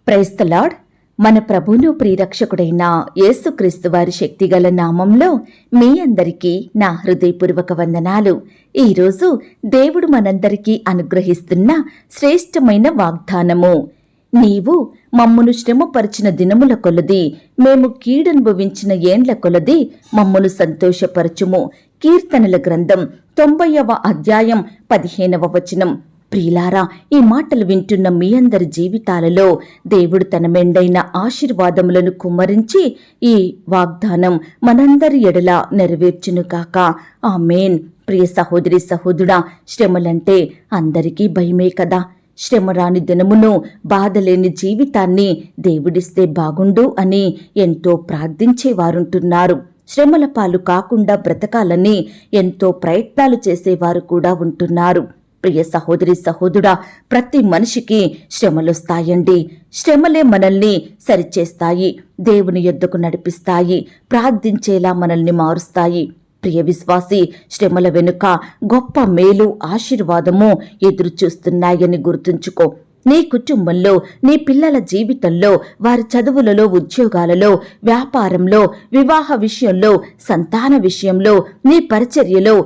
Praise the lord. మన ప్రభువును ప్రియరక్షకుడైన యేసుక్రీస్తు వారి శక్తిగల నామంలో మీ అందరికీ నా హృదయపూర్వక వందనాలు. ఈరోజు దేవుడు మనందరికీ అనుగ్రహిస్తున్న శ్రేష్టమైన వాగ్దానము, నీవు మమ్మును శ్రమపరిచిన దినముల కొలది, మేము కీడనుభవించిన ఏండ్ల కొలది మమ్మును సంతోషపరచుము. కీర్తనల గ్రంథం 90వ అధ్యాయం 15వ వచనం. ప్రియులారా, ఈ మాటలు వింటున్న మీ అందరి జీవితాలలో దేవుడు తన మెండైన ఆశీర్వాదములను కుమ్మరించి ఈ వాగ్దానం మనందరి ఎడల నెరవేర్చునుగాక. ఆమేన్. ప్రియ సహోదరి సహోదరుడా, శ్రమలంటే అందరికీ భయమే కదా. శ్రమ రాని దినమును, బాధలేని జీవితాన్ని దేవుడిస్తే బాగుండు అని ఎంతో ప్రార్థించేవారుంటున్నారు. శ్రమల పాలు కాకుండా బ్రతకాలని ఎంతో ప్రయత్నాలు చేసేవారు కూడా ఉంటున్నారు. ప్రియ సహోదరి సహోదరుడా, ప్రతి మనిషికి శ్రమలొస్తాయండి. శ్రమలే మనల్ని సరిచేస్తాయి, దేవుని యొద్దకు నడిపిస్తాయి, ప్రార్థించేలా మనల్ని మారుస్తాయి. ప్రియ విశ్వాసి, శ్రమల వెనుక గొప్ప మేలు, ఆశీర్వాదము ఎదురు చూస్తున్నాయని గుర్తుంచుకో. నీ కుటుంబంలో, నీ పిల్లల జీవితంలో, వారి చదువులలో, ఉద్యోగాలలో, వ్యాపారంలో, వివాహ విషయంలో, సంతాన విషయంలో, నీ పరిచర్యలో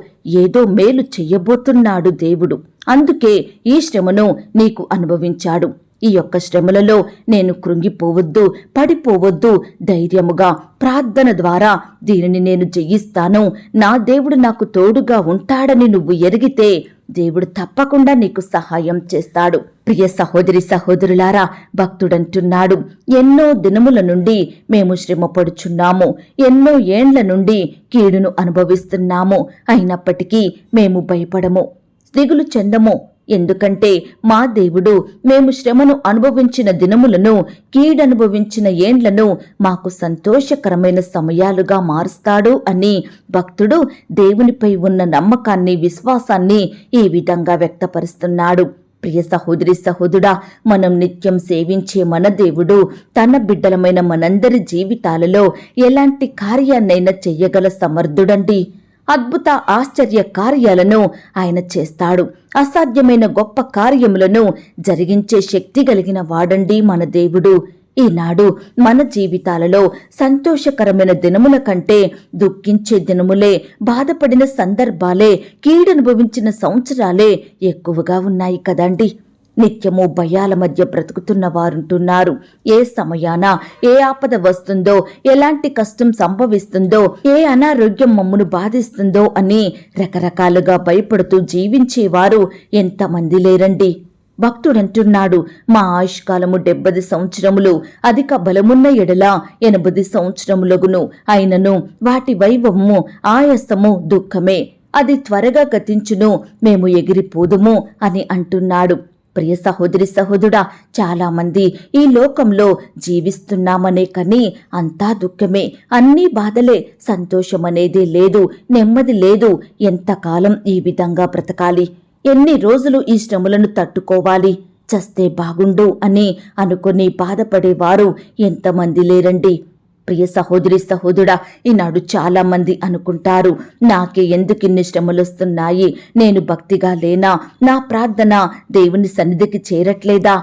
ఏదో మేలు చెయ్యబోతున్నాడు దేవుడు. అందుకే ఈ శ్రమను నీకు అనుభవించాడు. ఈ యొక్క శ్రమలలో నేను కృంగిపోవద్దు, పడిపోవద్దు. ధైర్యముగా ప్రార్థన ద్వారా దీనిని నేను జయిస్తాను, నా దేవుడు నాకు తోడుగా ఉంటాడని నువ్వు ఎరిగితే దేవుడు తప్పకుండా నీకు సహాయం చేస్తాడు. ప్రియ సహోదరి సహోదరులారా, భక్తుడంటున్నాడు, ఎన్నో దినముల నుండి మేము శ్రమపడుచున్నాము, ఎన్నో ఏండ్ల నుండి కీడును అనుభవిస్తున్నాము. అయినప్పటికీ మేము భయపడము, దిగులు చెందము. ఎందుకంటే మా దేవుడు మేము శ్రమను అనుభవించిన దినములను, కీడనుభవించిన ఏండ్లను మాకు సంతోషకరమైన సమయాలుగా మారుస్తాడు అని భక్తుడు దేవునిపై ఉన్న నమ్మకాన్ని, విశ్వాసాన్ని ఈ విధంగా వ్యక్తపరుస్తున్నాడు. ప్రియ సహోదరి సహోదరుడా, మనం నిత్యం సేవించే మన దేవుడు తన బిడ్డలమైన మనందరి జీవితాలలో ఎలాంటి కార్యాన్నైనా చెయ్యగల సమర్థుడండి. అద్భుత ఆశ్చర్య కార్యాలను ఆయన చేస్తాడు. అసాధ్యమైన గొప్ప కార్యములను జరిగించే శక్తి కలిగిన వాడండి మన దేవుడు. ఈనాడు మన జీవితాలలో సంతోషకరమైన దినముల కంటే దుఃఖించే దినములే, బాధపడిన సందర్భాలే, కీడనుభవించిన సంవత్సరాలే ఎక్కువగా ఉన్నాయి కదండి. నిత్యము భయాల మధ్య బ్రతుకుతున్న వారుంటున్నారు. ఏ సమయాన ఏ ఆపద వస్తుందో, ఎలాంటి కష్టం సంభవిస్తుందో, ఏ అనారోగ్యం మమ్మును బాధిస్తుందో అని రకరకాలుగా భయపడుతూ జీవించేవారు ఎంతమంది లేరండి. భక్తుడంటున్నాడు, మా ఆయుష్కాలము 70 సంవత్సరములు, అధిక బలమున్న ఎడల 80 సంవత్సరములగును. అయినను వాటి వైభవము, ఆయాసము, దుఃఖమే. అది త్వరగా గతించును, మేము ఎగిరిపోదుము అని అంటున్నాడు. ప్రియ సహోదరి సహోదరుడా, చాలా మంది ఈ లోకంలో జీవిస్తున్నామనే కానీ అంతా దుఃఖమే, అన్నీ బాధలే, సంతోషమనేదే లేదు, నెమ్మది లేదు. ఎంతకాలం ఈ విధంగా బ్రతకాలి? ఎన్ని రోజులు ఈ శ్రమలను తట్టుకోవాలి? చస్తే బాగుండు అని అనుకుని బాధపడేవారు ఎంతమంది లేరండి. ప్రియ సహోదరి సహోదరుడా, ఈనాడు చాలా మంది అనుకుంటారు, నాకే ఎందుకిన్ని శ్రమలొస్తున్నాయి, నేను భక్తిగా లేనా, నా ప్రార్థన దేవుని సన్నిధికి చేరట్లేదా,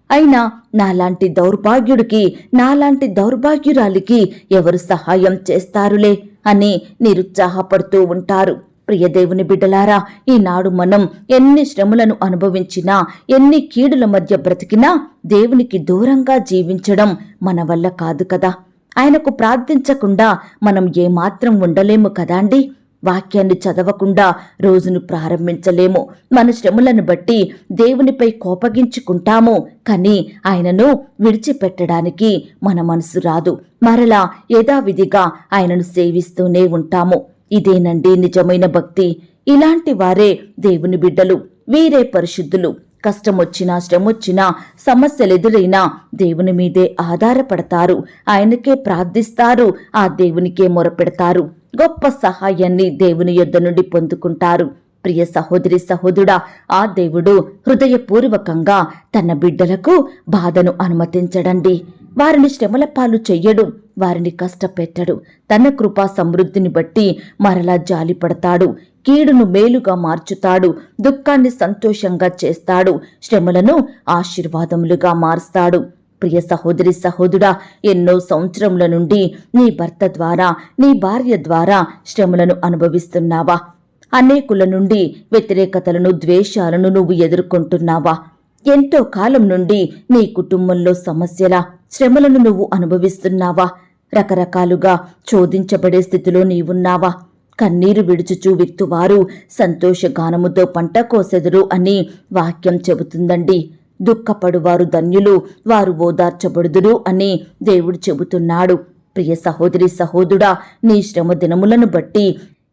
అయినా నాలాంటి దౌర్భాగ్యుడికి, నాలాంటి దౌర్భాగ్యురాలికి ఎవరు సహాయం చేస్తారులే అని నిరుత్సాహపడుతూ ఉంటారు. ప్రియ దేవుని బిడ్డలారా, ఈనాడు మనం ఎన్ని శ్రమలను అనుభవించినా, ఎన్ని కీడుల మధ్య బ్రతికినా దేవునికి దూరంగా జీవించడం మన వల్ల కాదు కదా. ఆయనకు ప్రార్థించకుండా మనం ఏమాత్రం ఉండలేము కదాండి. వాక్యాన్ని చదవకుండా రోజును ప్రారంభించలేము. మన శ్రమలను బట్టి దేవునిపై కోపగించుకుంటాము, కానీ ఆయనను విడిచిపెట్టడానికి మన మనసు రాదు. మరలా యథావిధిగా ఆయనను సేవిస్తూనే ఉంటాము. ఇదేనండి నిజమైన భక్తి. ఇలాంటి వారే దేవుని బిడ్డలు, వీరే పరిశుద్ధులు. కష్టమొచ్చినా, శ్రమొచ్చినా, సమస్యలెదురైనా దేవుని మీదే ఆధారపడతారు, ఆయనకే ప్రార్థిస్తారు, ఆ దేవునికే మొరపెడతారు. గొప్ప సహాయాన్ని దేవుని యొద్ద నుండి పొందుకుంటారు. ప్రియ సహోదరి సహోదరుడా, ఆ దేవుడు హృదయపూర్వకంగా తన బిడ్డలకు బాధను అనుమతించడండి. వారిని శ్రమల పాలు చెయ్యడు, వారిని కష్టపెట్టడు. తన కృపా సమృద్ధిని బట్టి మరలా జాలిపడతాడు. కీడును మేలుగా మార్చుతాడు, దుఃఖాన్ని సంతోషంగా చేస్తాడు, శ్రమలను ఆశీర్వాదములుగా మారుస్తాడు. ప్రియ సహోదరి సహోదరుడా, ఎన్నో సంవత్సరముల నుండి నీ భర్త ద్వారా, నీ భార్య ద్వారా శ్రమలను అనుభవిస్తున్నావా? అనేకుల నుండి వ్యతిరేకతలను, ద్వేషాలను నువ్వు ఎదుర్కొంటున్నావా? ఎంతో కాలం నుండి నీ కుటుంబంలో సమస్యల, శ్రమలను నువ్వు అనుభవిస్తున్నావా? రకరకాలుగా చోదించబడే స్థితిలో నీవున్నావా? కన్నీరు విడుచుచూ విత్తువారు సంతోషగానముతో పంట కోసెదరు అని వాక్యం చెబుతుందండి. దుఃఖపడువారు ధన్యులు, వారు ఓదార్చబడుదురు అని దేవుడు చెబుతున్నాడు. ప్రియ సహోదరి సహోదరుడా, నీ శ్రమ దినములను బట్టి,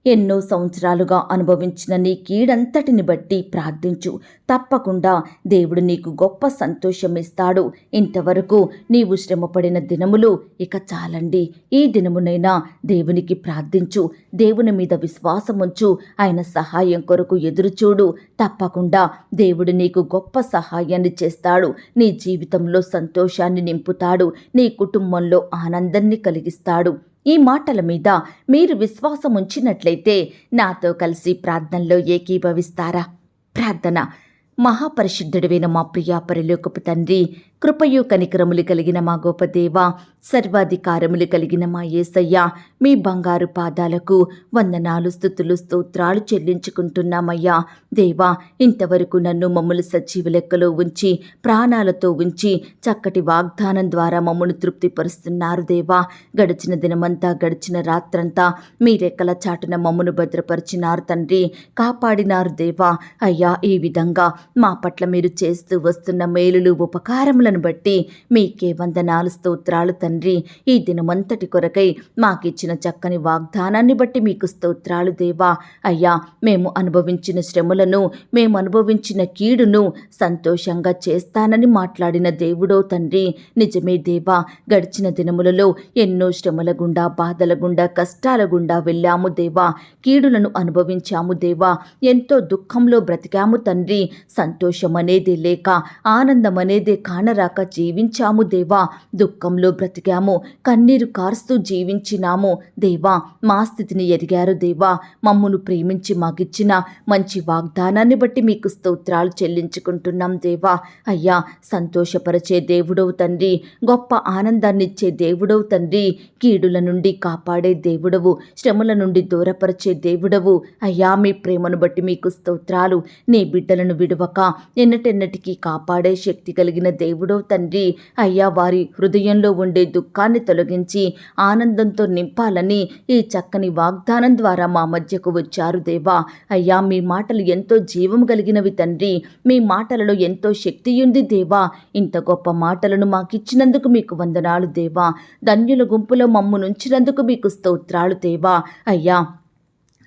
ఎన్నో సంవత్సరాలుగా అనుభవించిన నీ కీడంతటిని బట్టి ప్రార్థించు. తప్పకుండా దేవుడు నీకు గొప్ప సంతోషం ఇస్తాడు. ఇంతవరకు నీవు శ్రమపడిన దినములు ఇక చాలండి. ఈ దినమునైనా దేవునికి ప్రార్థించు, దేవుని మీద విశ్వాసముంచు, ఆయన సహాయం కొరకు ఎదురుచూడు. తప్పకుండా దేవుడు నీకు గొప్ప సహాయాన్ని చేస్తాడు. నీ జీవితంలో సంతోషాన్ని నింపుతాడు, నీ కుటుంబంలో ఆనందాన్ని కలిగిస్తాడు. ఈ మాటల మీద మీరు విశ్వాసం ఉంచినట్లయితే నాతో కలిసి ప్రార్థనలో ఏకీభవిస్తారా? ప్రార్థన. మహాపరిశుద్ధుడైన మా ప్రియా పరలోకపు తండ్రి, కృపయు కనికరములు కలిగిన మా గొప్ప దేవా, సర్వాధికారములు కలిగిన మా యేసయ్య, మీ బంగారు పాదాలకు వందనాలు, స్తుతులు, స్తోత్రాలు చెల్లించుకుంటున్నామయ్యా. దేవా, ఇంతవరకు నన్ను మమ్మల్ని సజీవ లెక్కలో ఉంచి, ప్రాణాలతో ఉంచి, చక్కటి వాగ్దానం ద్వారా మమ్మల్ని తృప్తిపరుస్తున్నారు దేవా. గడిచిన దినమంతా, గడిచిన రాత్రంతా మీ రెక్కల చాటున మమ్మను భద్రపరిచినారు తండ్రి, కాపాడినారు దేవా. అయ్యా, ఈ విధంగా మా పట్ల మీరు చేస్తూ వస్తున్న మేలులు, ఉపకారములను బట్టి మీకే వందనాలు, స్తోత్రాలు తండ్రి. ఈ దినమంతటి కొరకై మాకిచ్చిన చక్కని వాగ్దానాన్ని బట్టి మీకు స్తోత్రాలు దేవా. అయ్యా, మేము అనుభవించిన శ్రమలను, మేము అనుభవించిన కీడును సంతోషంగా చేస్తానని మాట్లాడిన దేవుడో తండ్రి, నిజమే దేవా. గడిచిన దినములలో ఎన్నో శ్రమల గుండా, బాధల గుండా, కష్టాల గుండా వెళ్ళాము దేవా. కీడులను అనుభవించాము దేవా. ఎంతో దుఃఖంలో బ్రతికాము తండ్రి. సంతోషం అనేది లేక, ఆనందం అనేది కానరాక జీవించాము దేవా. దుఃఖంలో బ్రతికాము, కన్నీరు కారుస్తూ జీవించినాము దేవా. మా స్థితిని ఎరిగారు దేవా. మమ్మును ప్రేమించి మాకిచ్చిన మంచి వాగ్దానాన్ని బట్టి మీకు స్తోత్రాలు చెల్లించుకుంటున్నాం దేవా. అయ్యా, సంతోషపరిచే దేవుడవు తండ్రి, గొప్ప ఆనందాన్నిచ్చే దేవుడవు తండ్రి, కీడుల నుండి కాపాడే దేవుడవు, శ్రమల నుండి దూరపరిచే దేవుడవు. అయ్యా, మీ ప్రేమను బట్టి మీకు స్తోత్రాలు. నీ బిడ్డలను విడువక ఎన్నటెన్నటికీ కాపాడే శక్తి కలిగిన దేవుడవు తండ్రి. అయ్యా, వారి హృదయంలో ఉండే దుఃఖాన్ని తొలగించి ఆనందంతో నింపాలని ఈ చక్కని వాగ్దానం ద్వారా మా మధ్యకు వచ్చారు దేవా. అయ్యా, మీ మాటలు ఎంతో జీవం కలిగినవి తండ్రి. మీ మాటలలో ఎంతో శక్తి ఉంది దేవా. ఇంత గొప్ప మాటలను మాకిచ్చినందుకు మీకు వందనాలు దేవా. ధన్యుల గుంపులో మమ్మునుంచినందుకు మీకు స్తోత్రాలు దేవా. అయ్యా,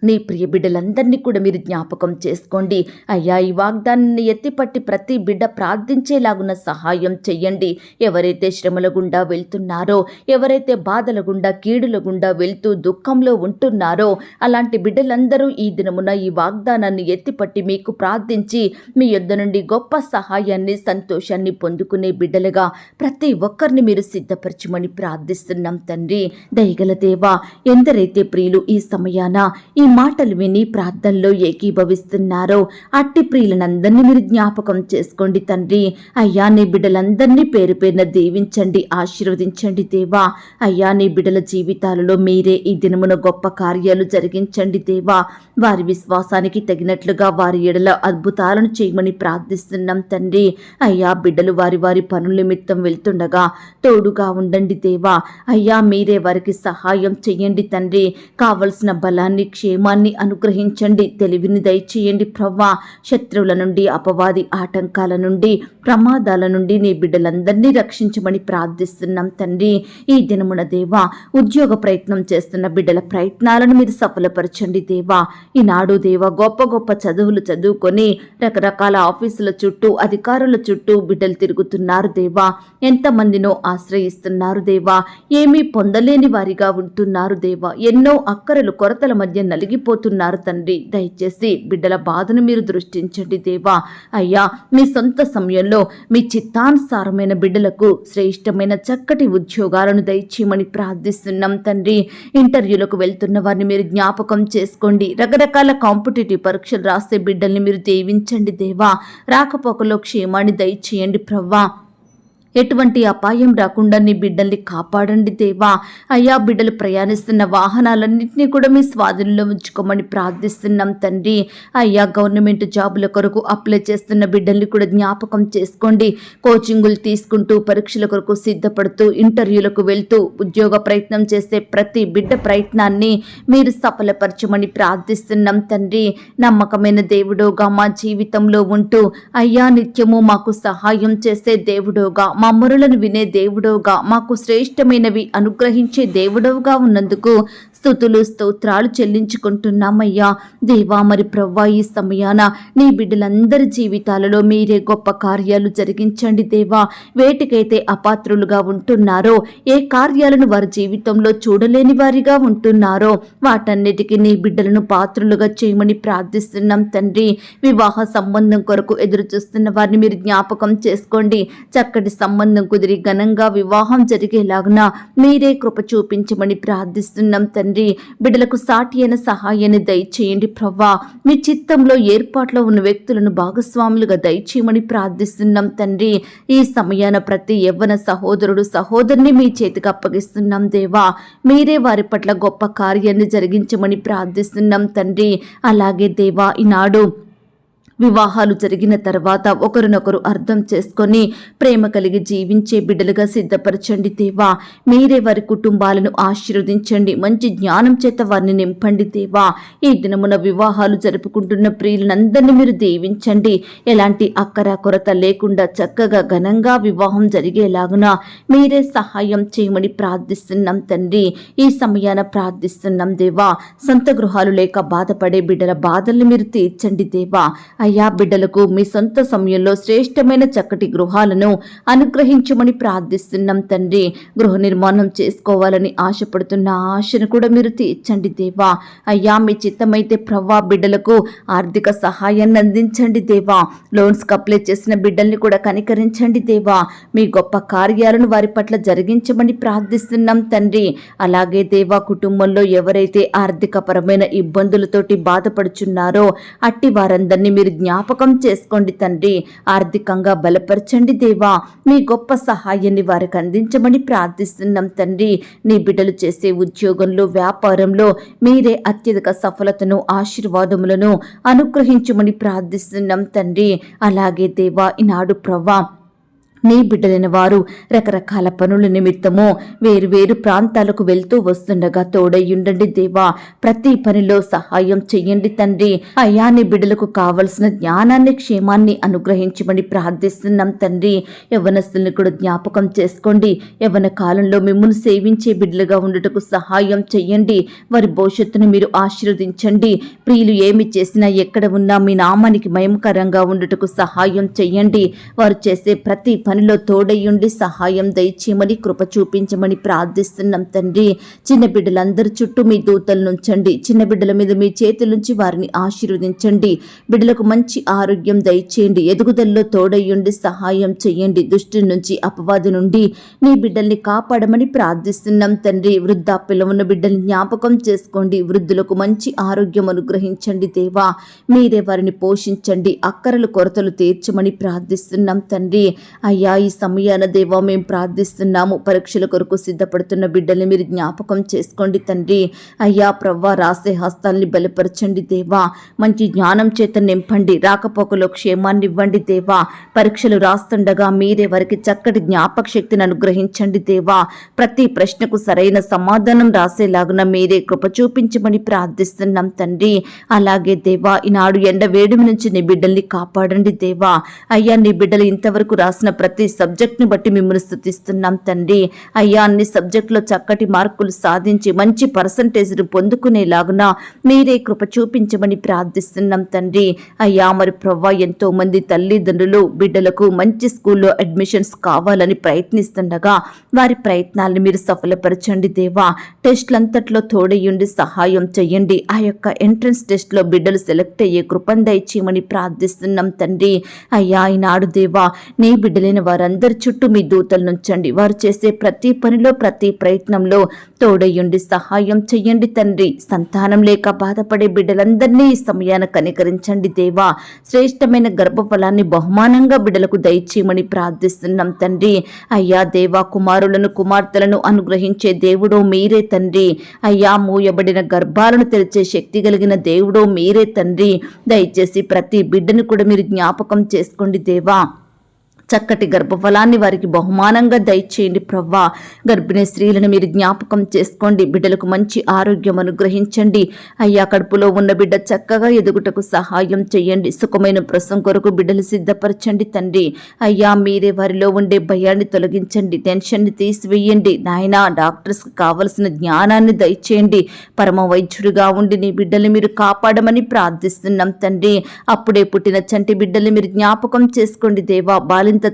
నీ ప్రియ బిడ్డలందరినీ కూడా మీరు జ్ఞాపకం చేసుకోండి. అయ్యా, ఈ వాగ్దానాన్ని ఎత్తిపట్టి ప్రతి బిడ్డ ప్రార్థించేలాగున్న సహాయం చెయ్యండి. ఎవరైతే శ్రమల గుండా వెళ్తున్నారో, ఎవరైతే బాధల గుండా, కీడుల గుండా వెళ్తూ దుఃఖంలో ఉంటున్నారో, అలాంటి బిడ్డలందరూ ఈ దినమున ఈ వాగ్దానాన్ని ఎత్తిపట్టి మీకు ప్రార్థించి మీ యొద్ద నుండి గొప్ప సహాయాన్ని, సంతోషాన్ని పొందుకునే బిడ్డలుగా ప్రతి ఒక్కరిని మీరు సిద్ధపరచమని ప్రార్థిస్తున్నాం తండ్రి. దయగల దేవా, ఎందరైతే ప్రియులు ఈ సమయాన ఈ మాటలు విని ప్రార్థనలో ఏకీభవిస్తున్నారో అట్టి ప్రియులనందరినీ మీరు జ్ఞాపకం చేసుకోండి తండ్రి. అయ్యా, నీ బిడ్డలందరినీ పేరు పేరున దీవించండి, ఆశీర్వదించండి దేవా. అయ్యా, నీ బిడ్డల జీవితాలలో మీరే ఈ దినమున గొప్ప కార్యాలు జరిగించండి దేవా. వారి విశ్వాసానికి తగినట్లుగా వారి ఎడల అద్భుతాలను చేయమని ప్రార్థిస్తున్నాం తండ్రి. అయ్యా, బిడ్డలు వారి వారి పనుల నిమిత్తం వెళ్తుండగా తోడుగా ఉండండి దేవా. అయ్యా, మీరే వారికి సహాయం చెయ్యండి తండ్రి. కావలసిన బలాన్ని, క్షేమాన్ని అనుగ్రహించండి, తెలివిని దయచేయండి ప్రవ్వా. శత్రువుల నుండి, అపవాది ఆటంకాల నుండి, ప్రమాదాల నుండి నీ బిడ్డలందరినీ రక్షించమని ప్రార్థిస్తున్నాం తండ్రి. ఈ దినమున దేవా, ఉద్యోగ ప్రయత్నం చేస్తున్న బిడ్డల ప్రయత్నాలను మీరు సఫలపరచండి దేవా. ఈనాడు దేవా, గొప్ప గొప్ప చదువులు చదువుకొని రకరకాల ఆఫీసుల చుట్టూ, అధికారుల చుట్టూ బిడ్డలు తిరుగుతున్నారు దేవా. ఎంతమందినో ఆశ్రయిస్తున్నారు దేవా. ఏమీ పొందలేని వారిగా ఉంటున్నారు దేవా. ఎన్నో అక్కరలు, కొరతల మధ్య నలిగిపోతున్నారు తండ్రి. దయచేసి బిడ్డల బాధను మీరు దృష్టించండి దేవా. అయ్యా, మీ సొంత సమయంలో మీ చిత్తానుసారమైన బిడ్డలకు శ్రేష్టమైన చక్కటి ఉద్యోగాలను దయచేయమని ప్రార్థిస్తున్నాం తండ్రి. ఇంటర్వ్యూలకు వెళ్తున్న వారిని మీరు జ్ఞాపకం చేసుకోండి. రకరకాల కాంపిటేటివ్ పరీక్షలు రాసే బిడ్డల్ని మీరు దీవించండి దేవా. రాకపోకలో క్షేమాన్ని దయచేయండి ప్రవ్వా. ఎటువంటి అపాయం రాకుండా నీ బిడ్డల్ని కాపాడండి దేవా. అయ్యా, బిడ్డలు ప్రయాణిస్తున్న వాహనాలన్నింటినీ కూడా మీ స్వాధీనంలో ఉంచుకోమని ప్రార్థిస్తున్నాం తండ్రి. అయ్యా, గవర్నమెంట్ జాబుల కొరకు అప్లై చేస్తున్న బిడ్డల్ని కూడా జ్ఞాపకం చేసుకోండి. కోచింగులు తీసుకుంటూ పరీక్షల కొరకు సిద్ధపడుతూ ఇంటర్వ్యూలకు వెళ్తూ ఉద్యోగ ప్రయత్నం చేసే ప్రతి బిడ్డ ప్రయత్నాన్ని మీరు సఫలపరచమని ప్రార్థిస్తున్నాం తండ్రి. నమ్మకమైన దేవుడోగా మా జీవితంలో ఉంటూ అయ్యా, నిత్యము మాకు సహాయం చేసే దేవుడోగా, మా మొరలను వినే దేవుడోగా, మాకు శ్రేష్టమైనవి అనుగ్రహించే దేవుడోగా ఉన్నందుకు స్తుతులు స్తోత్రాలు చెల్లించుకుంటున్నామయ్యా. దేవా, మరి ప్రవ్వా, ఈ సమయాన నీ బిడ్డలందరి జీవితాలలో మీరే గొప్ప కార్యాలు జరిగించండి దేవా. వేటికైతే అపాత్రులుగా ఉంటున్నారో, ఏ కార్యాలను వారి జీవితంలో చూడలేని వారిగా ఉంటున్నారో వాటన్నిటికీ నీ బిడ్డలను పాత్రులుగా చేయమని ప్రార్థిస్తున్నాం తండ్రి. వివాహ సంబంధం కొరకు ఎదురు చూస్తున్న వారిని మీరు జ్ఞాపకం చేసుకోండి. చక్కటి సంబంధం కుదిరి ఘనంగా వివాహం జరిగేలాగున మీరే కృప చూపించమని ప్రార్థిస్తున్నాం తండ్రి. బిడ్డలకు సాటి అయిన సహాయాన్ని దయచేయండి ప్రవ్వా. మీ చిత్తంలో ఏర్పాట్లో ఉన్న వ్యక్తులను భాగస్వాములుగా దయచేయమని ప్రార్థిస్తున్నాం తండ్రి. ఈ సమయాన ప్రతి యవ్వన సహోదరుడు సహోదరుని మీ చేతికి అప్పగిస్తున్నాం దేవా. మీరే వారి పట్ల గొప్ప కార్యాన్ని జరిగించమని ప్రార్థిస్తున్నాం తండ్రి. అలాగే దేవా, ఈనాడు వివాహాలు జరిగిన తర్వాత ఒకరినొకరు అర్థం చేసుకొని ప్రేమ కలిగి జీవించే బిడ్డలుగా సిద్ధపరచండి దేవా. మీరే వారి కుటుంబాలను ఆశీర్వదించండి. మంచి జ్ఞానం చేత వారిని నింపండి దేవా. ఈ దినమున వివాహాలు జరుపుకుంటున్న ప్రియులందరినీ మీరు దీవించండి. ఎలాంటి అక్కర కొరత లేకుండా చక్కగా ఘనంగా వివాహం జరిగేలాగున మీరే సహాయం చేయమని ప్రార్థిస్తున్నాం తండ్రి. ఈ సమయాన ప్రార్థిస్తున్నాం దేవా. సొంత గృహాలు లేక బాధపడే బిడ్డల బాధల్ని మీరు తీర్చండి దేవా. అయ్యా, బిడ్డలకు మీ సొంత సమయంలో శ్రేష్టమైన చక్కటి గృహాలను అనుగ్రహించమని ప్రార్థిస్తున్నాం తండ్రి. గృహ నిర్మాణం చేసుకోవాలని ఆశపడుతున్న ఆశను కూడా మీరు తీర్చండి దేవా. అయ్యా, మీ చిత్తమైతే ప్రవ్వా బిడ్డలకు ఆర్థిక సహాయాన్ని అందించండి దేవా. లోన్స్కి అప్లై చేసిన బిడ్డల్ని కూడా కనికరించండి దేవా. మీ గొప్ప కార్యాలను వారి పట్ల జరిగించమని ప్రార్థిస్తున్నాం తండ్రి. అలాగే దేవా, కుటుంబంలో ఎవరైతే ఆర్థిక పరమైన ఇబ్బందులతోటి బాధపడుచున్నారో అట్టి వారందరినీ మీరు జ్ఞాపకం చేసుకోండి తండ్రి. ఆర్థికంగా బలపరచండి దేవా. మీ గొప్ప సహాయాన్ని వారికి అందించమని ప్రార్థిస్తున్నాం తండ్రి. నీ బిడ్డలు చేసే ఉద్యోగంలో, వ్యాపారంలో మీరే అత్యధిక సఫలతను, ఆశీర్వాదములను అనుగ్రహించమని ప్రార్థిస్తున్నాం తండ్రి. అలాగే దేవా, ఈనాడు ప్రవ్వా, నీ బిడ్డలైన వారు రకరకాల పనుల నిమిత్తము వేరు ప్రాంతాలకు వెళ్తూ వస్తుండగా తోడయ్యుండండి దేవా. ప్రతి పనిలో సహాయం చెయ్యండి తండ్రి. అయ్యా, నీ బిడ్డలకు కావలసిన జ్ఞానాన్ని, క్షేమాన్ని అనుగ్రహించమని ప్రార్థిస్తున్నాం తండ్రి. యవ్వనస్తుల్ని కూడా జ్ఞాపకం చేసుకోండి. యవ్వన కాలంలో మిమ్మల్ని సేవించే బిడ్డలుగా ఉండుటకు సహాయం చెయ్యండి. వారి భవిష్యత్తును మీరు ఆశీర్వదించండి. ప్రియులు ఏమి చేసినా, ఎక్కడ ఉన్నా మీ నామానికి మహిమకరంగా ఉండుటకు సహాయం చెయ్యండి. వారు చేసే ప్రతి పనిలో తోడయ్యుండి సహాయం దయచేయమని, కృప చూపించమని ప్రార్థిస్తున్నాం తండ్రి. చిన్న బిడ్డలందరి చుట్టూ మీ దూతలను ఉంచండి. చిన్న బిడ్డల మీద మీ చేతులుంచి వారిని ఆశీర్వదించండి. బిడ్డలకు మంచి ఆరోగ్యం దయచేయండి. ఎదుగుదలలో తోడయ్యుండి సహాయం చేయండి. దుష్టి నుంచి, అపవాది నుండి నీ బిడ్డల్ని కాపాడమని ప్రార్థిస్తున్నాం తండ్రి. వృద్ధాప్యలో ఉన్న బిడ్డల్ని జ్ఞాపకం చేసుకోండి. వృద్ధులకు మంచి ఆరోగ్యం అనుగ్రహించండి దేవా. మీరే వారిని పోషించండి. అక్కరలు కొరతలు తీర్చమని ప్రార్థిస్తున్నాం తండ్రి. అయ్యా, ఈ సమయాన దేవా మేము ప్రార్థిస్తున్నాము. పరీక్షల కొరకు సిద్ధపడుతున్న బిడ్డల్ని మీరు జ్ఞాపకం చేసుకోండి తండ్రి. అయ్యా ప్రవ్వా, రాసే హస్తాల్ని బలపరచండి దేవా. మంచి జ్ఞానం చేత నింపండి. రాకపోకలో క్షేమాన్ని ఇవ్వండి దేవా. పరీక్షలు రాస్తుండగా మీరే వారికి చక్కటి జ్ఞాపక శక్తిని అనుగ్రహించండి దేవా. ప్రతి ప్రశ్నకు సరైన సమాధానం రాసేలాగున మీరే కృప చూపించమని ప్రార్థిస్తున్నాం తండ్రి. అలాగే దేవా, ఈనాడు ఎండ వేడిమి నుంచి నీ బిడ్డల్ని కాపాడండి దేవా. అయ్యా, నీ బిడ్డలు ఇంతవరకు రాసిన ప్రతి సబ్జెక్ట్ని బట్టి మిమ్మల్ని స్తుతిస్తున్నాం తండ్రి. అయ్యా, అన్ని సబ్జెక్టులో చక్కటి మార్కులు సాధించి మంచి పర్సంటేజ్ను పొందుకునేలాగున మీరే కృప చూపించమని ప్రార్థిస్తున్నాం తండ్రి. అయ్యా, మరి ప్రవ్వా, ఎంతో మంది తల్లిదండ్రులు బిడ్డలకు మంచి స్కూల్లో అడ్మిషన్స్ కావాలని ప్రయత్నిస్తుండగా వారి ప్రయత్నాలను మీరు సఫలపరచండి దేవా. టెస్టులంతట్లో తోడయ్యుండి సహాయం చెయ్యండి. ఆ యొక్క ఎంట్రన్స్ టెస్ట్లో బిడ్డలు సెలెక్ట్ అయ్యే కృపను దయచేయమని ప్రార్థిస్తున్నాం తండ్రి. అయ్యా, ఈనాడు దేవా, నీ బిడ్డలైన తోడైన వారందరి చుట్టూ మీ దూతలు నుంచండి. వారు చేసే ప్రతి పనిలో ప్రతి ప్రయత్నంలో తోడయ్యుండి సహాయం చెయ్యండి తండ్రి. సంతానం లేక బాధపడే బిడ్డలందరినీ ఈ సమయాన కనికరించండి దేవా. శ్రేష్టమైన గర్భఫలాన్ని బహుమానంగా బిడ్డలకు దయచేయమని ప్రార్థిస్తున్నాం తండ్రి. అయ్యా దేవా, కుమారులను కుమార్తెలను అనుగ్రహించే దేవుడో మీరే తండ్రి. అయ్యా, మూయబడిన గర్భాలను తెరిచే శక్తి కలిగిన దేవుడో మీరే తండ్రి. దయచేసి ప్రతి బిడ్డను కూడా మీరు జ్ఞాపకం చేసుకోండి దేవా. చక్కటి గర్భఫలాన్ని వారికి బహుమానంగా దయచేయండి ప్రవ్వా. గర్భిణీ స్త్రీలను మీరు జ్ఞాపకం చేసుకోండి. బిడ్డలకు మంచి ఆరోగ్యం అనుగ్రహించండి అయ్యా. కడుపులో ఉన్న బిడ్డ చక్కగా ఎదుగుటకు సహాయం చేయండి. సుఖమైన ప్రసవం కొరకు బిడ్డలు సిద్ధపరచండి తండ్రి. అయ్యా, మీరే వారిలో ఉండే భయాన్ని తొలగించండి, టెన్షన్ని తీసివేయండి నాయనా. డాక్టర్స్కి కావలసిన జ్ఞానాన్ని దయచేయండి. పరమ వైద్యుడిగా ఉండి నీ బిడ్డల్ని మీరు కాపాడమని ప్రార్థిస్తున్నాం తండ్రి. అప్పుడే పుట్టిన చంటి బిడ్డల్ని మీరు జ్ఞాపకం చేసుకోండి దేవా.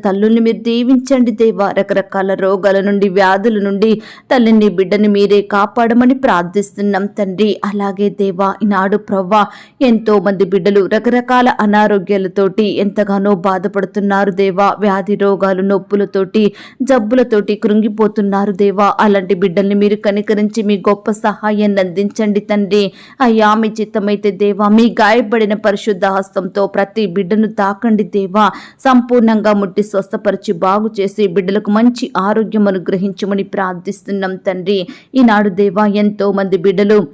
తల్లుల్ని మీరు దీవించండి దేవా. రకరకాల రోగాల నుండి వ్యాధుల నుండి తల్లిని బిడ్డని మీరే కాపాడమని ప్రార్థిస్తున్నాం తండ్రి. అలాగే దేవా, ఈనాడు ప్రవ్వా ఎంతో మంది బిడ్డలు రకరకాల అనారోగ్యాలతోటి ఎంతగానో బాధపడుతున్నారు దేవా. వ్యాధి రోగాలు, నొప్పులతోటి, జబ్బులతోటి కృంగిపోతున్నారు దేవా. అలాంటి బిడ్డల్ని మీరు కనికరించి మీ గొప్ప సహాయాన్ని అందించండి తండ్రి. అయ్యా, మీ చిత్తమైతే దేవా, మీ గాయపడిన పరిశుద్ధ హస్తంతో ప్రతి బిడ్డను తాకండి దేవా. సంపూర్ణంగా ముట్టి స్వస్థపరిచి బాగు చేసి బిడ్డలకు మంచి ఆరోగ్యం అనుగ్రహించమని ప్రార్థిస్తున్నాం తండ్రి. ఈనాడు దేవా, ఎంతో మంది బిడ్డలు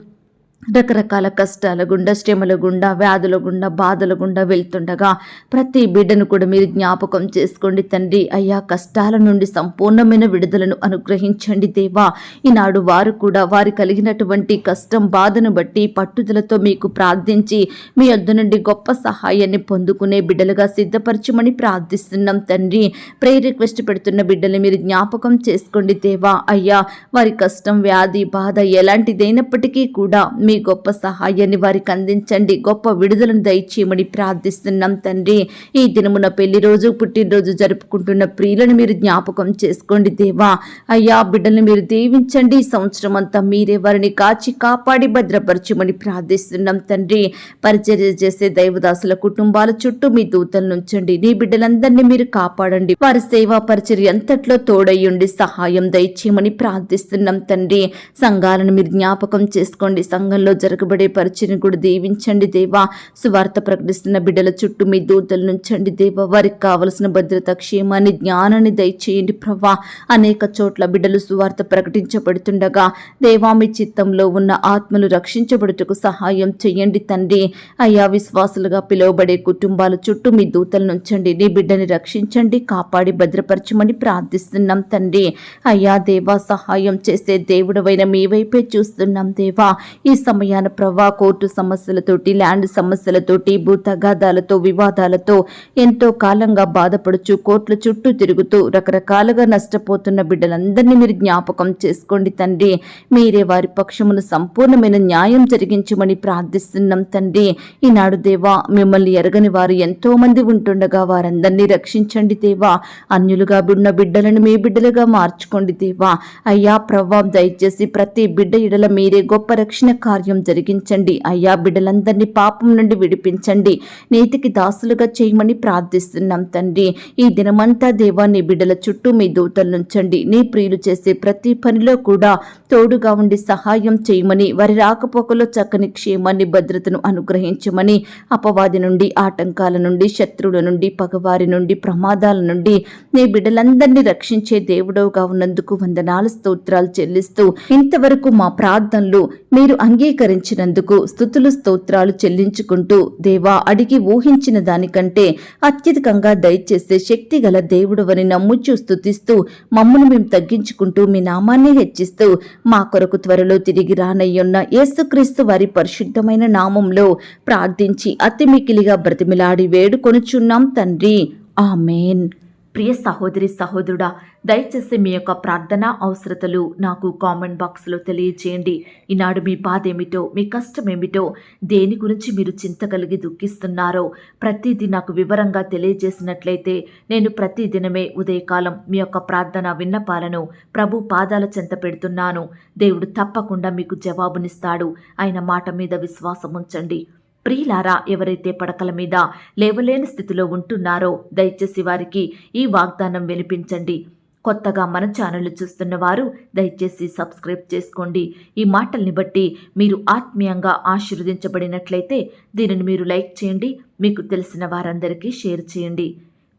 రకరకాల కష్టాల గుండా, శ్రమల గుండా, వ్యాధుల గుండా, బాధల గుండా వెళ్తుండగా ప్రతి బిడ్డను కూడా మీరు జ్ఞాపకం చేసుకోండి తండ్రి. అయ్యా, కష్టాల నుండి సంపూర్ణమైన విడుదలను అనుగ్రహించండి దేవా. ఈనాడు వారు కూడా వారి కలిగినటువంటి కష్టం, బాధను బట్టి పట్టుదలతో మీకు ప్రార్థించి మీ వద్ద నుండి గొప్ప సహాయాన్ని పొందుకునే బిడ్డలుగా సిద్ధపరచమని ప్రార్థిస్తున్నాం తండ్రి. ప్రేయర్ రిక్వెస్ట్ పెడుతున్న బిడ్డల్ని మీరు జ్ఞాపకం చేసుకోండి దేవా. అయ్యా, వారి కష్టం, వ్యాధి, బాధ ఎలాంటిదైనప్పటికీ కూడా మీ గొప్ప సహాయాన్ని వారికి అందించండి. గొప్ప విడుదలను దయచేయమని ప్రార్థిస్తున్నాం తండ్రి. ఈ దినమున పెళ్లి రోజు, పుట్టినరోజు జరుపుకుంటున్న ప్రియులను మీరు జ్ఞాపకం చేసుకోండి దేవా. అయ్యా, బిడ్డలను మీరు దీవించండి. ఈ సంవత్సరం అంతా మీరే వారిని కాచి కాపాడి భద్రపరచమని ప్రార్థిస్తున్నాం తండ్రి. పరిచర్య చేసే దైవదాసుల కుటుంబాల చుట్టూ మీ దూతలను ఉంచండి. నీ బిడ్డలందరినీ మీరు కాపాడండి. వారి సేవా పరిచర్య అంతట్లో తోడయ్యుండి సహాయం దయచేయమని ప్రార్థిస్తున్నాం తండ్రి. సంఘాలను మీరు జ్ఞాపకం చేసుకోండి. సంఘంలో జరగబడే పరిచయను కూడా దీవించండి దేవా. సువార్త ప్రకటిస్తున్న బిడ్డల చుట్టూ మీ దూతలు నుంచండి దేవా. వారికి కావలసిన భద్రత, క్షేమాన్ని, జ్ఞానాన్ని దయచేయండి ప్రభా. అనేక చోట్ల బిడ్డలు సువార్త ప్రకటించబడుతుండగా దేవా, మీ చిత్తంలో ఉన్న ఆత్మలు రక్షించబడుటకు సహాయం చేయండి తండ్రి. అయ్యా, విశ్వాసులుగా పిలువబడే కుటుంబాల చుట్టూ మీ దూతలు నుంచండి. నీ బిడ్డని రక్షించండి, కాపాడి భద్రపరచమని ప్రార్థిస్తున్నాం తండ్రి. అయ్యా దేవా, సహాయం చేసే దేవుడవైన మీ వైపే చూస్తున్నాం దేవా. ఈ సమయాన ప్రవ్వా, కోర్టు సమస్యలతోటి, ల్యాండ్ సమస్యలతోటి, భూ తగాదాలతో, వివాదాలతో ఎంతో కాలంగా బాధపడుచు కోర్టుల చుట్టూ తిరుగుతూ రకరకాలుగా నష్టపోతున్న బిడ్డలందరినీ మీరు జ్ఞాపకం చేసుకోండి తండ్రి. మీరే వారి పక్షమును సంపూర్ణమైన న్యాయం జరిగించమని ప్రార్థిస్తున్నాం తండ్రి. ఈనాడు దేవా, మిమ్మల్ని ఎరగని వారు ఎంతో మంది ఉంటుండగా వారందరినీ రక్షించండి దేవా. అన్యులుగా ఉన్న బిడ్డలను మీ బిడ్డలుగా మార్చుకోండి దేవా. అయ్యా ప్రవ్వా, దయచేసి ప్రతి బిడ్డ ఎడల మీరే గొప్ప రక్షణ కార్యం జరిగించండి. అయ్యా, బిడ్డలందరినీ పాపం నుండి విడిపించండి. నీతికి దాసులుగా చేయమని ప్రార్థిస్తున్నాం తండ్రి. ఈ దినమంతా దేవా, నీ బిడ్డల చుట్టూ మీ దూతలు నుంచండి. నీ ప్రియులు చేసే ప్రతి పనిలో కూడా తోడుగా ఉండి సహాయం చేయమని, వారి రాకపోకలో చక్కని క్షేమాన్ని, భద్రతను అనుగ్రహించమని, అపవాది నుండి, ఆటంకాల నుండి, శత్రువుల నుండి, పగవారి నుండి, ప్రమాదాల నుండి నీ బిడ్డలందరినీ రక్షించే దేవుడవుగా ఉన్నందుకు వందనాలు, స్తోత్రాలు చెల్లిస్తూ ఇంతవరకు మా ప్రార్థనలు మీరు అంగీకరించినందుకు స్తుతులు, స్తోత్రాలు చెల్లించుకుంటూ దేవా, అడిగి ఊహించిన దానికంటే అత్యధికంగా దయచేసే శక్తి గల దేవుడవని నమ్ముచూ స్తుతిస్తూ మమ్మను మేము తగ్గించుకుంటూ మీ నామాన్ని హెచ్చిస్తూ మా కొరకు త్వరలో తిరిగి రానయ్యున్న యేసుక్రీస్తు వారి పరిశుద్ధమైన నామంలో ప్రార్థించి అతి మికిలిగా బ్రతిమిలాడి వేడుకొనుచున్నాం తండ్రి. ఆమేన్. ప్రియ సహోదరి, సహోదరుడా, దయచేసి మీ యొక్క ప్రార్థన అవసరతలు నాకు కామెంట్ బాక్స్లో తెలియజేయండి. ఈనాడు మీ బాధ ఏమిటో, మీ కష్టం ఏమిటో, దేని గురించి మీరు చింత కలిగి దుఃఖిస్తున్నారో ప్రతిదీ నాకు వివరంగా తెలియజేసినట్లయితే నేను ప్రతిదినమే ఉదయకాలం మీ యొక్క ప్రార్థన విన్నపాలను ప్రభు పాదాల చెంత పెడుతున్నాను. దేవుడు తప్పకుండా మీకు జవాబునిస్తాడు. ఆయన మాట మీద విశ్వాసం ఉంచండి. ప్రియులారా, ఎవరైతే పడకల మీద లేవలేని స్థితిలో ఉంటున్నారో దయచేసి వారికి ఈ వాగ్దానం వినిపించండి. కొత్తగా మన ఛానల్ చూస్తున్న వారు దయచేసి సబ్స్క్రైబ్ చేసుకోండి. ఈ మాటల్ని బట్టి మీరు ఆత్మీయంగా ఆశీర్వదించబడినట్లయితే దీనిని మీరు లైక్ చేయండి, మీకు తెలిసిన వారందరికీ షేర్ చేయండి.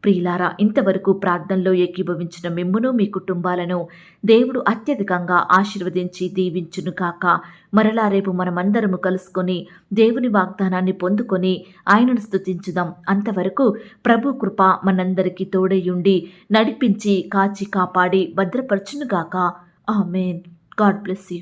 ప్రియులారా, ఇంతవరకు ప్రార్థనలో ఏకీభవించిన మిమ్మును మీ కుటుంబాలను దేవుడు అత్యధికంగా ఆశీర్వదించి దీవించును కాక. మరలా రేపు మనమందరము కలుసుకొని దేవుని వాగ్దానాన్ని పొందుకొని ఆయనను స్తుతించుదాం. అంతవరకు ప్రభు కృప మనందరికీ తోడయుండి నడిపించి కాచి కాపాడి భద్రపరచునుగాక. ఆమేన్. God bless you.